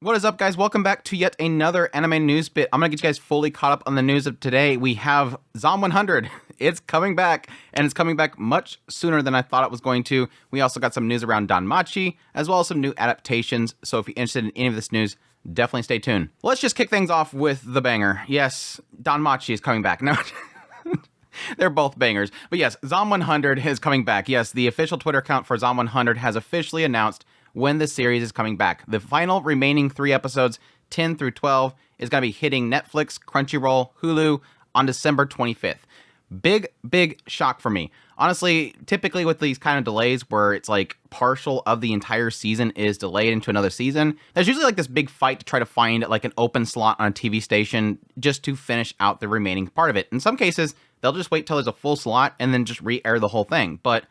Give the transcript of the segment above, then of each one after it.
What is up, guys? Welcome back to yet another anime news bit. I'm gonna get you guys fully caught up on the news of today. We have Zom100. It's coming back, and it's coming back much sooner than I thought it was going to. We also got some news around Danmachi, as well as some new adaptations. So if you're interested in any of this news, definitely stay tuned. Let's just kick things off with the banger. Yes, Danmachi is coming back. No, they're both bangers. But yes, Zom100 is coming back. Yes, the official Twitter account for Zom100 has officially announced when the series is coming back. The final remaining 3 episodes, 10 through 12, is going to be hitting Netflix, Crunchyroll, Hulu on December 25th. Big shock for me. Honestly, typically with these kind of delays where it's like partial of the entire season is delayed into another season, there's usually like this big fight to try to find like an open slot on a TV station just to finish out the remaining part of it. In some cases, they'll just wait till there's a full slot and then just re-air the whole thing. But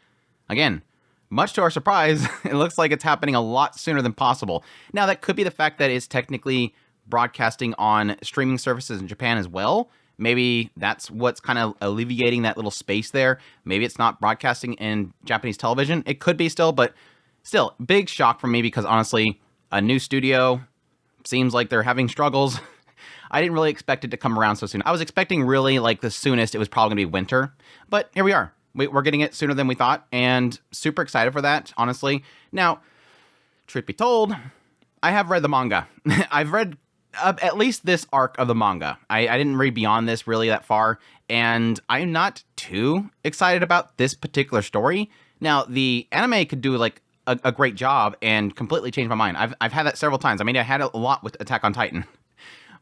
again, much to our surprise, it looks like it's happening a lot sooner than possible. Now, that could be the fact that it's technically broadcasting on streaming services in Japan as well. Maybe that's what's kind of alleviating that little space there. Maybe it's not broadcasting in Japanese television. It could be still, but still, big shock for me because honestly, a new studio seems like they're having struggles. I didn't really expect it to come around so soon. I was expecting really like the soonest it was probably going to be winter, but here we are. We're getting it sooner than we thought, and super excited for that, honestly. Now, truth be told, I have read the manga. I've read at least this arc of the manga. I didn't read beyond this really that far, and I'm not too excited about this particular story. Now, the anime could do like a great job and completely change my mind. I've had that several times. I mean, I had it a lot with Attack on Titan,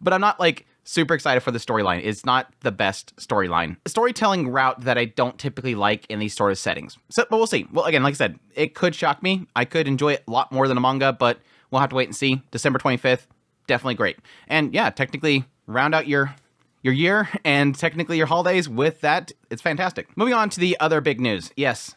but I'm not like super excited for the storyline. It's not the best storyline. Storytelling route that I don't typically like in these sort of settings. So, but we'll see. Well, again, like I said, it could shock me. I could enjoy it a lot more than a manga, but we'll have to wait and see. December 25th, definitely great. And yeah, technically round out your year and technically your holidays with that. It's fantastic. Moving on to the other big news. Yes,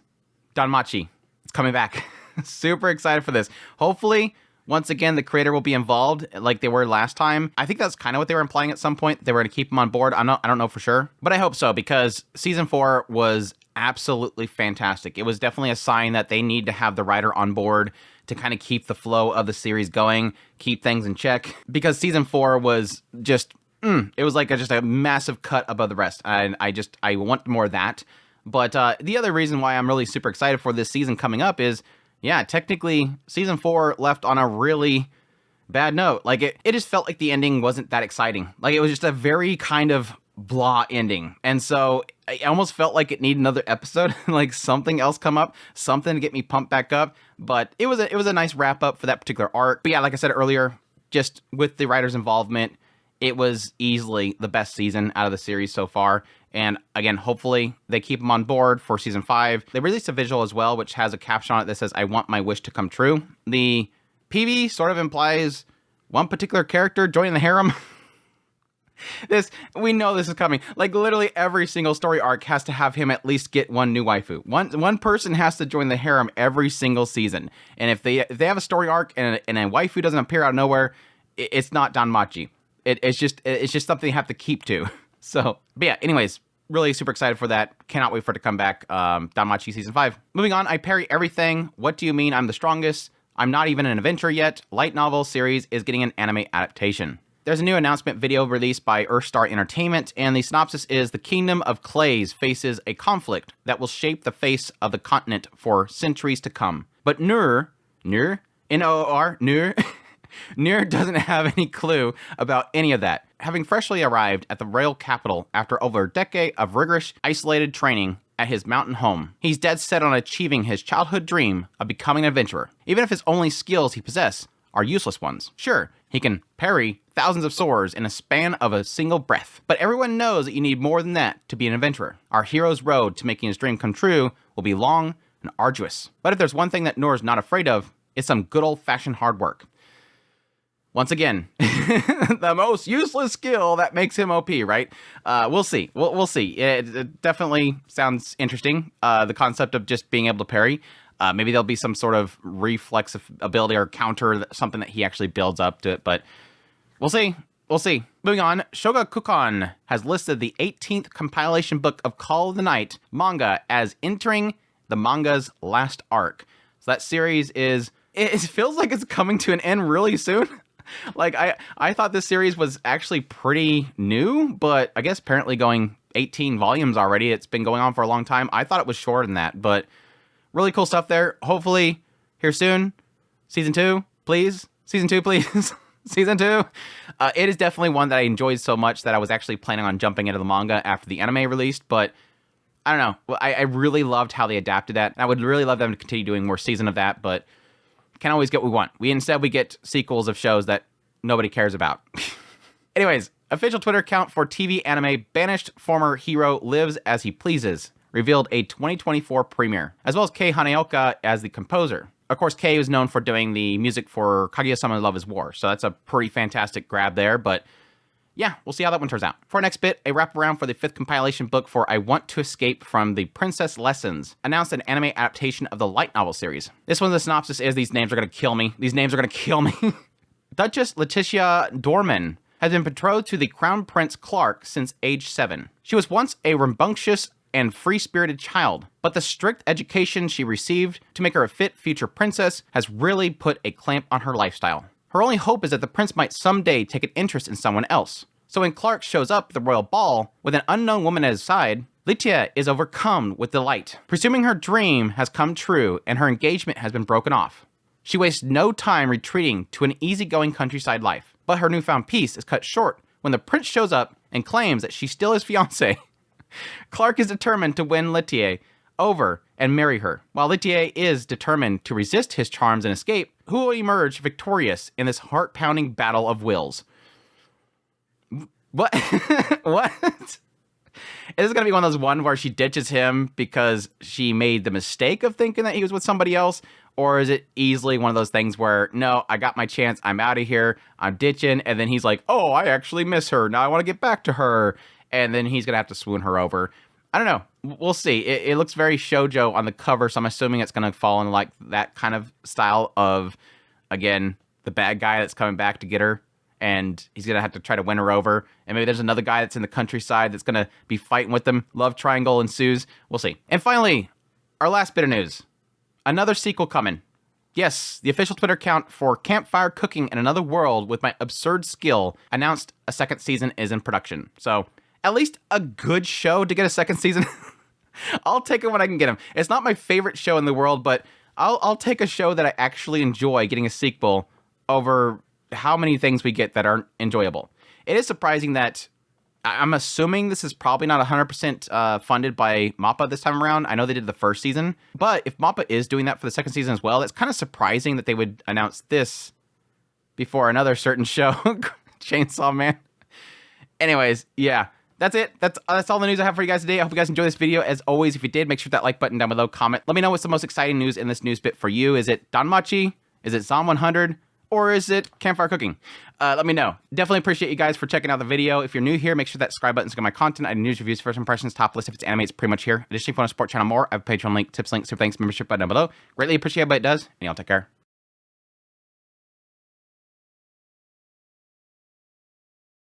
Danmachi. It's coming back. Super excited for this. Hopefully, once again, the creator will be involved like they were last time. I think that's kind of what they were implying at some point. They were going to keep him on board. I don't know for sure, but I hope so because season 4 was absolutely fantastic. It was definitely a sign that they need to have the writer on board to kind of keep the flow of the series going, keep things in check, because season 4 was just, it was like just a massive cut above the rest. And I want more of that. But the other reason why I'm really super excited for this season coming up is, yeah, technically, season 4 left on a really bad note. Like, it just felt like the ending wasn't that exciting. Like, it was just a very kind of blah ending. And so, I almost felt like it needed another episode, like something else come up, something to get me pumped back up. But it was a nice wrap up for that particular arc. But yeah, like I said earlier, just with the writer's involvement, it was easily the best season out of the series so far. And again, hopefully they keep him on board for season 5. They released a visual as well, which has a caption on it that says, "I want my wish to come true." The PV sort of implies one particular character joining the harem. We know this is coming. Like literally every single story arc has to have him at least get one new waifu. One person has to join the harem every single season. And if they have a story arc and a waifu doesn't appear out of nowhere, it's not Danmachi. It's just something you have to keep to. So, but yeah, anyways, really super excited for that. Cannot wait for it to come back. Danmachi Season 5. Moving on, I Parry Everything. What do you mean I'm the strongest? I'm not even an adventure yet. Light novel series is getting an anime adaptation. There's a new announcement video released by Earthstar Entertainment, and the synopsis is the Kingdom of Clays faces a conflict that will shape the face of the continent for centuries to come. But Nur, N-O-R, Nur, Nur doesn't have any clue about any of that. Having freshly arrived at the royal capital after over a decade of rigorous, isolated training at his mountain home, he's dead set on achieving his childhood dream of becoming an adventurer, even if his only skills he possesses are useless ones. Sure, he can parry thousands of swords in a span of a single breath, but everyone knows that you need more than that to be an adventurer. Our hero's road to making his dream come true will be long and arduous. But if there's one thing that Noor's not afraid of, it's some good old-fashioned hard work. Once again, the most useless skill that makes him OP, right? We'll see. We'll see. It definitely sounds interesting. The concept of just being able to parry. Maybe there'll be some sort of reflex ability or counter, something that he actually builds up to it. But we'll see. We'll see. Moving on, Shogakukan has listed the 18th compilation book of Call of the Night manga as entering the manga's last arc. So that series is... It feels like it's coming to an end really soon. Like, I thought this series was actually pretty new, but I guess apparently going 18 volumes already. It's been going on for a long time. I thought it was shorter than that, but really cool stuff there. Hopefully, here soon. Season 2, please. Season 2, please. Season 2. It is definitely one that I enjoyed so much that I was actually planning on jumping into the manga after the anime released, but I don't know. I really loved how they adapted that. I would really love them to continue doing more season of that, but can't always get what we want. Instead, we get sequels of shows that nobody cares about. Anyways, official Twitter account for TV anime Banished former hero lives as he pleases. Revealed a 2024 premiere, as well as Kei Haneoka as the composer. Of course, Kei was known for doing the music for Kaguya-sama Love is War, so that's a pretty fantastic grab there, but yeah, we'll see how that one turns out. For our next bit, a wraparound for the 5th compilation book for I Want to Escape from the Princess Lessons, announced an anime adaptation of the light novel series. This one, the synopsis is, these names are going to kill me. These names are going to kill me. Duchess Letitia Dorman has been betrothed to the Crown Prince Clark since age 7. She was once a rambunctious and free-spirited child, but the strict education she received to make her a fit future princess has really put a clamp on her lifestyle. Her only hope is that the prince might someday take an interest in someone else. So when Clark shows up at the royal ball with an unknown woman at his side, Litia is overcome with delight, presuming her dream has come true and her engagement has been broken off. She wastes no time retreating to an easygoing countryside life, but her newfound peace is cut short when the prince shows up and claims that she's still his fiancée. Clark is determined to win Litia over and marry her, while Litia is determined to resist his charms and escape. Who will emerge victorious in this heart-pounding battle of wills? What? What? Is this going to be one of those one where she ditches him because she made the mistake of thinking that he was with somebody else? Or is it easily one of those things where, no, I got my chance, I'm out of here, I'm ditching, and then he's like, oh, I actually miss her, now I want to get back to her, and then he's going to have to swoon her over. I don't know. We'll see. It looks very shoujo on the cover, so I'm assuming it's going to fall in like that kind of style of, again, the bad guy that's coming back to get her, and he's going to have to try to win her over. And maybe there's another guy that's in the countryside that's going to be fighting with them. Love triangle ensues. We'll see. And finally, our last bit of news. Another sequel coming. Yes, the official Twitter account for Campfire Cooking in Another World with My Absurd Skill announced a second season is in production. So, at least a good show to get a second season. I'll take it when I can get them. It's not my favorite show in the world, but I'll take a show that I actually enjoy getting a sequel over how many things we get that aren't enjoyable. It is surprising that I'm assuming this is probably not 100% funded by MAPPA this time around. I know they did the first season, but if MAPPA is doing that for the second season as well, it's kind of surprising that they would announce this before another certain show, Chainsaw Man. Anyways, yeah. That's it. That's all the news I have for you guys today. I hope you guys enjoyed this video. As always, if you did, make sure that like button down below, comment. Let me know what's the most exciting news in this news bit for you. Is it Danmachi? Is it Zom100? Or is it Campfire Cooking? Let me know. Definitely appreciate you guys for checking out the video. If you're new here, make sure that subscribe button's got my content. I do news, reviews, first impressions, top list. If it's anime, it's pretty much here. Additionally, if you want to support channel more, I have a Patreon link, tips link, super thanks, membership button down below. Greatly appreciate it, but it does. And y'all take care.